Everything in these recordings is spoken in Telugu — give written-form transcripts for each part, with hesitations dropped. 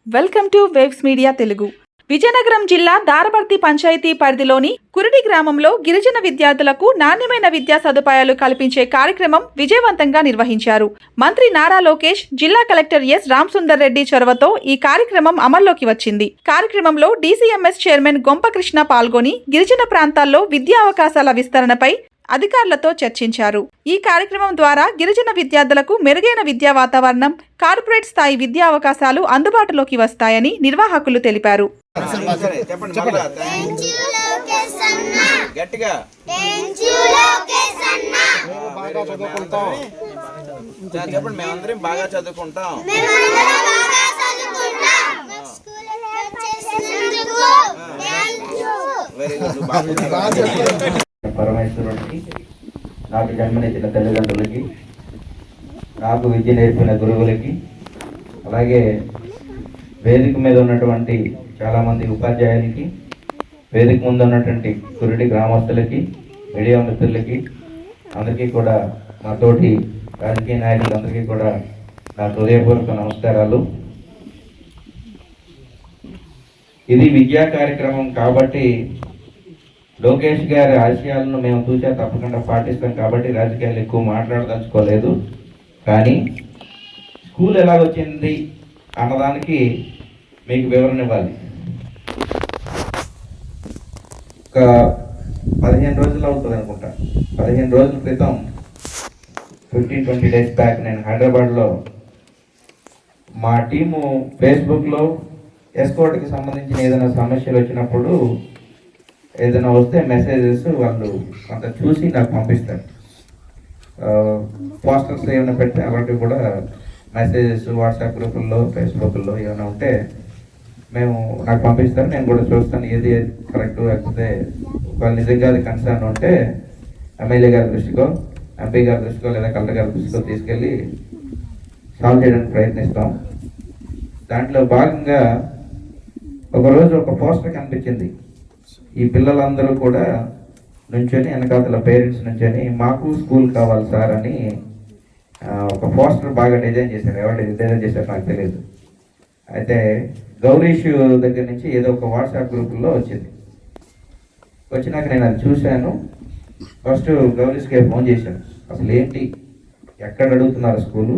Welcome to waves media Telugu. Vizianagaram జిల్లా దారపర్తి పంచాయతీ పరిధిలోని కురిడి గ్రామంలో గిరిజన విద్యార్థులకు నాణ్యమైన విద్యా సదుపాయాలు కల్పించే కార్యక్రమం విజయవంతంగా నిర్వహించారు. మంత్రి నారా లోకేష్, జిల్లా కలెక్టర్ ఎస్ రామసుందర్ రెడ్డి చొరవతో ఈ కార్యక్రమం అమల్లోకి వచ్చింది. కార్యక్రమంలో డీసీఎంఎస్ చైర్మన్ గొంపకృష్ణ పాల్గొని గిరిజన ప్రాంతాల్లో విద్యా అవకాశాల విస్తరణపై అధికారులతో చర్చించారు. ఈ కార్యక్రమం ద్వారా గిరిజన విద్యార్థులకు మెరుగైన విద్యా వాతావరణం, కార్పొరేట్ స్థాయి విద్యా అవకాశాలు అందుబాటులోకి వస్తాయని నిర్వాహకులు తెలిపారు. పరమేశ్వరుడికి, నాకు జన్మనిచ్చిన తల్లిదండ్రులకి, నాకు విద్య నేర్పిన గురువులకి, అలాగే వేదిక మీద ఉన్నటువంటి చాలామంది ఉపాధ్యాయులకి, వేదిక ముందు ఉన్నటువంటి కురిడి గ్రామస్తులకి, మీడియా మిత్రులకి, అందరికీ కూడా నా తోటి రాజకీయ నాయకులందరికీ కూడా నా హృదయపూర్వక నమస్కారాలు. ఇది విద్యా కార్యక్రమం కాబట్టి లోకేష్ గారి ఆశయాలను మేము చూసా తప్పకుండా పాటిస్తాం కాబట్టి రాజకీయాలు ఎక్కువ మాట్లాడదలుచుకోలేదు. కానీ స్కూల్ ఎలాగొచ్చింది అన్నదానికి మీకు వివరణ ఇవ్వాలి. ఒక 15 రోజులు అవుతుంది అనుకుంటా. 15 రోజుల క్రితం 15-20 డేస్ బ్యాక్ నేను హైదరాబాద్లో మా టీము ఫేస్బుక్లో ఎస్కోర్ట్కి సంబంధించిన ఏదైనా సమస్యలు వచ్చినప్పుడు ఏదైనా వస్తే మెసేజెస్ వాళ్ళు అంత చూసి నాకు పంపిస్తారు. పోస్టర్స్ ఏమైనా పెడితే అలాంటివి కూడా మెసేజెస్ వాట్సాప్ గ్రూపుల్లో, ఫేస్బుక్లో ఏమైనా ఉంటే నాకు పంపిస్తారు. నేను కూడా చూస్తాను ఏది కరెక్ట్. లేకపోతే వాళ్ళు నిజంగా అది కన్సర్న్ ఉంటే ఎమ్మెల్యే గారి దృష్టికో, ఎంపీ గారి దృష్టికో లేదా కలెక్టర్ గారి దృష్టికో తీసుకెళ్ళి సాల్వ్ చేయడానికి ప్రయత్నిస్తాం. దాంట్లో భాగంగా ఒకరోజు ఒక పోస్టర్ కనిపించింది. ఈ పిల్లలందరూ కూడా నుంచొని వెనకాతల పేరెంట్స్ నుంచొని మాకు స్కూల్ కావాలి సార్ అని ఒక పోస్టర్ బాగా డిజైన్ చేశారు. ఎవరు డిజైన్ చేశారు నాకు తెలియదు. అయితే గౌరీష్ దగ్గర నుంచి ఏదో ఒక వాట్సాప్ గ్రూపుల్లో వచ్చింది. వచ్చినాక నేను అది చూశాను. ఫస్ట్ గౌరీష్కి ఫోన్ చేశాను. అసలు ఏంటి, ఎక్కడ అడుగుతున్నారు స్కూలు,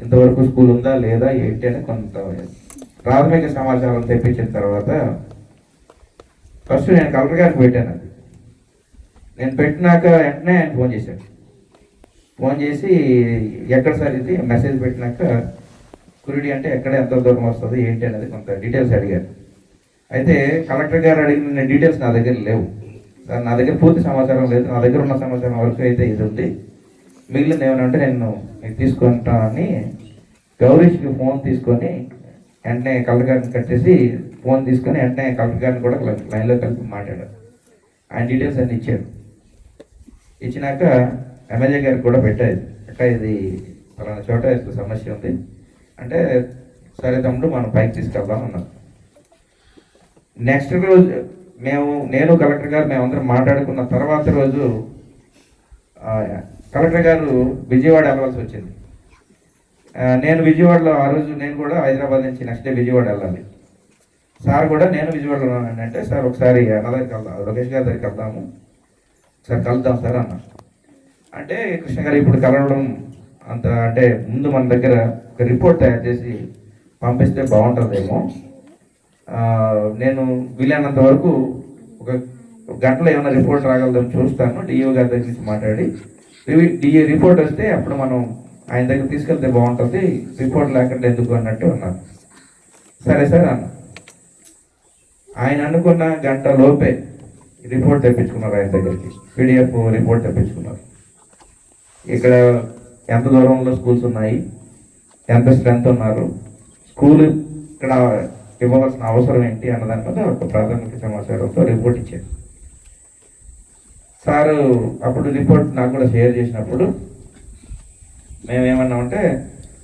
ఇంతవరకు స్కూల్ ఉందా లేదా ఏంటి అని కొంత ప్రాథమిక సమాచారం తెప్పించిన తర్వాత ఫస్ట్ నేను కలెక్టర్ గారికి పెట్టాను. అది నేను పెట్టినాక వెంటనే ఆయన ఫోన్ చేశాను. ఫోన్ చేసి ఎక్కడ సార్ ఇది మెసేజ్ పెట్టినాక కురిడి అంటే ఎక్కడ ఎంత దూరం వస్తుంది ఏంటి అనేది కొంత డీటెయిల్స్ అడిగారు. అయితే కలెక్టర్ గారు అడిగిన డీటెయిల్స్ నా దగ్గర లేవు సార్, నా దగ్గర పూర్తి సమాచారం లేదు. నా దగ్గర ఉన్న సమాచారం వరకు అయితే ఇది ఉంది, మిగిలింది ఏమైనా ఉంటే నేను మీకు తీసుకుంటానని గౌరీష్కి ఫోన్ తీసుకొని వెంటనే కలెక్టర్ గారిని కట్టేసి ఫోన్ తీసుకొని వెంటనే కలెక్టర్ గారిని కూడా లైన్లో కలిపి మాట్లాడారు. ఆయన డీటెయిల్స్ అన్నీ ఇచ్చారు. ఇచ్చినాక ఎమ్మెల్యే గారికి కూడా పెట్టారు. అక్క ఇది పలానా చోట సమస్య ఉంది అంటే, సరే తమ్ముడు మనం పైకి తీసుకెళ్దాం అన్నారు. నెక్స్ట్ రోజు నేను కలెక్టర్ గారు మేమందరం మాట్లాడుకున్న తర్వాత రోజు కలెక్టర్ గారు విజయవాడ వెళ్ళవలసి వచ్చింది. నేను విజయవాడలో ఆ రోజు నేను కూడా హైదరాబాద్ నుంచి నెక్స్ట్ డే విజయవాడ వెళ్ళాలి. సార్ కూడా నేను విజయవాడలో అంటే సార్ ఒకసారి అన్న దగ్గరికి వెళ్దాం, లోకేష్ గారి దగ్గరికి వెళ్దాము, సార్ కలుద్దాం సార్ అన్న. అంటే కృష్ణ గారు ఇప్పుడు కలవడం అంత అంటే ముందు మన దగ్గర ఒక రిపోర్ట్ తయారు చేసి పంపిస్తే బాగుంటుందేమో, నేను వీలైనంత వరకు ఒక గంటలో ఏమైనా రిపోర్ట్ రాగలదని చూస్తాను, డిఓ గారి దగ్గర నుంచి మాట్లాడి రిపోర్ట్ వస్తే అప్పుడు మనం ఆయన దగ్గర తీసుకెళ్తే బాగుంటుంది, రిపోర్ట్ లేకుండా ఎందుకు అన్నట్టు అన్నారు. సరే సార్ అన్న. ఆయన అనుకున్న గంట లోపే రిపోర్ట్ తెప్పించుకున్నారు. ఆయన దగ్గరికి పీడిఎఫ్ రిపోర్ట్ తెప్పించుకున్నారు. ఇక్కడ ఎంత దూరంలో స్కూల్స్ ఉన్నాయి, ఎంత స్ట్రెంత్ ఉన్నారు, స్కూల్ ఇక్కడ ఇవ్వవలసిన అవసరం ఏంటి అన్నదాని మీద ఒక ప్రాథమిక సమాచారంతో రిపోర్ట్ ఇచ్చారు. సారు అప్పుడు రిపోర్ట్ నాకు కూడా షేర్ చేసినప్పుడు మేమేమన్నామంటే,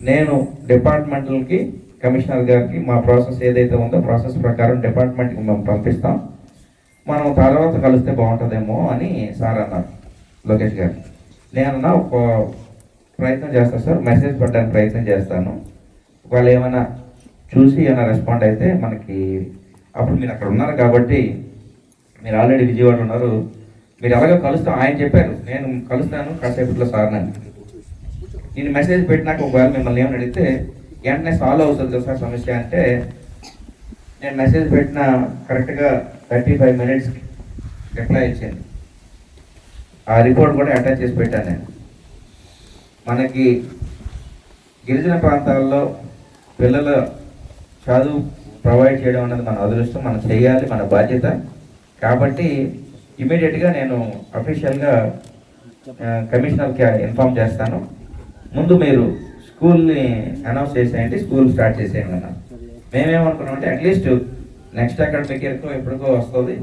నేను డిపార్ట్మెంటల్కి కమిషనర్ గారికి మా ప్రాసెస్ ఏదైతే ఉందో ప్రాసెస్ ప్రకారం డిపార్ట్మెంట్కి మేము పంపిస్తాం, మనం తర్వాత కలిస్తే బాగుంటుందేమో అని సార్ అన్నారు లోకేష్ గారు. నేనన్నా ఒక ప్రయత్నం చేస్తాను సార్, మెసేజ్ పెట్టడానికి ప్రయత్నం చేస్తాను, వాళ్ళు ఏమైనా చూసి ఏమైనా రెస్పాండ్ అయితే మనకి, అప్పుడు మీరు అక్కడ ఉన్నారు కాబట్టి, మీరు ఆల్రెడీ విజయవాడ ఉన్నారు, మీరు ఎలాగో కలుస్తాం ఆయన చెప్పారు, నేను కలుస్తాను కాసేపట్లో సార్ నన్ను. నేను మెసేజ్ పెట్టినాక ఒకవేళ మిమ్మల్ని ఏమని అడిగితే వెంటనే సాల్వ్ అవుతుంది కదా సార్ సమస్య అంటే, నేను మెసేజ్ పెట్టిన కరెక్ట్గా 35 minutesకి రిప్లై ఇచ్చింది. ఆ రిపోర్ట్ కూడా అటాచ్ చేసి పెట్టాను నేను. మనకి గిరిజన ప్రాంతాల్లో పిల్లల చదువు ప్రొవైడ్ చేయడం అనేది మన అదృష్టం, మనం చేయాలి, మన బాధ్యత. కాబట్టి ఇమీడియట్గా నేను అఫీషియల్గా కమిషనర్కి ఇన్ఫామ్ చేస్తాను, ముందు మీరు స్కూల్ని అనౌన్స్ చేసేయండి, స్కూల్ స్టార్ట్ చేసేయండి అన్న. మేమేమనుకున్నామంటే అట్లీస్ట్ నెక్స్ట్ అకాడమిక్ ఇయర్కో ఎప్పటికో వస్తుంది,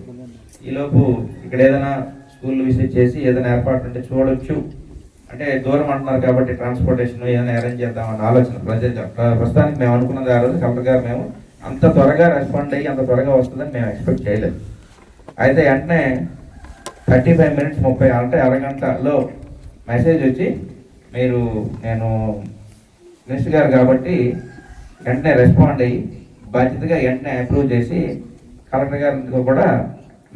ఈలోపు ఇక్కడ ఏదైనా స్కూల్ విజిట్ చేసి ఏదైనా ఏర్పాటు ఉంటే చూడొచ్చు, అంటే దూరం అంటున్నారు కాబట్టి ట్రాన్స్పోర్టేషన్ ఏదైనా అరేంజ్ చేద్దామన్న ఆలోచన ప్రస్తుతానికి మేము అనుకున్నది. ఆ రోజు కలెక్టర్ గారు మేము అంత త్వరగా రెస్పాండ్ అయ్యి అంత త్వరగా వస్తుందని మేము ఎక్స్పెక్ట్ చేయలేదు. అయితే వెంటనే 35 minutes 30 అంటే అరగంటలో మెసేజ్ వచ్చి, మీరు నేను మినిస్టర్ గారు కాబట్టి వెంటనే రెస్పాండ్ అయ్యి బాధ్యతగా వెంటనే అప్రూవ్ చేసి కలెక్టర్ గారితో కూడా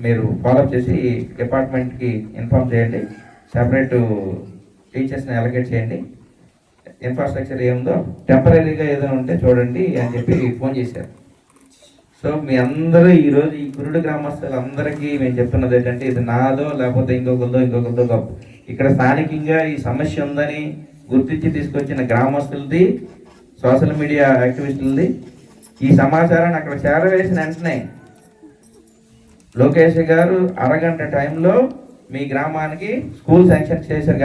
మీరు ఫాలోఅప్ చేసి డిపార్ట్మెంట్కి ఇన్ఫామ్ చేయండి, సెపరేట్ టీచర్స్ని అలొకేట్ చేయండి, ఇన్ఫ్రాస్ట్రక్చర్ ఏముందో టెంపరీగా ఏదైనా ఉంటే చూడండి అని చెప్పి ఫోన్ చేశారు. సో మీ అందరూ ఈరోజు ఈ కురుడు గ్రామస్తులందరికీ మేము చెప్తున్నది ఏంటంటే, ఇది నాదో లేకపోతే ఇంకొకరిదో గొప్ప, ఇక్కడ స్థానికంగా ఈ సమస్య ఉందని గుర్తించి తీసుకొచ్చిన గ్రామస్తులది, సోషల్ మీడియా యాక్టివిస్టులది. ఈ సమాచారాన్ని అక్కడ చేరవేసిన వెంటనే లోకేష్ గారు అరగంట టైంలో మీ గ్రామానికి స్కూల్ శాంక్షన్ చేశారు.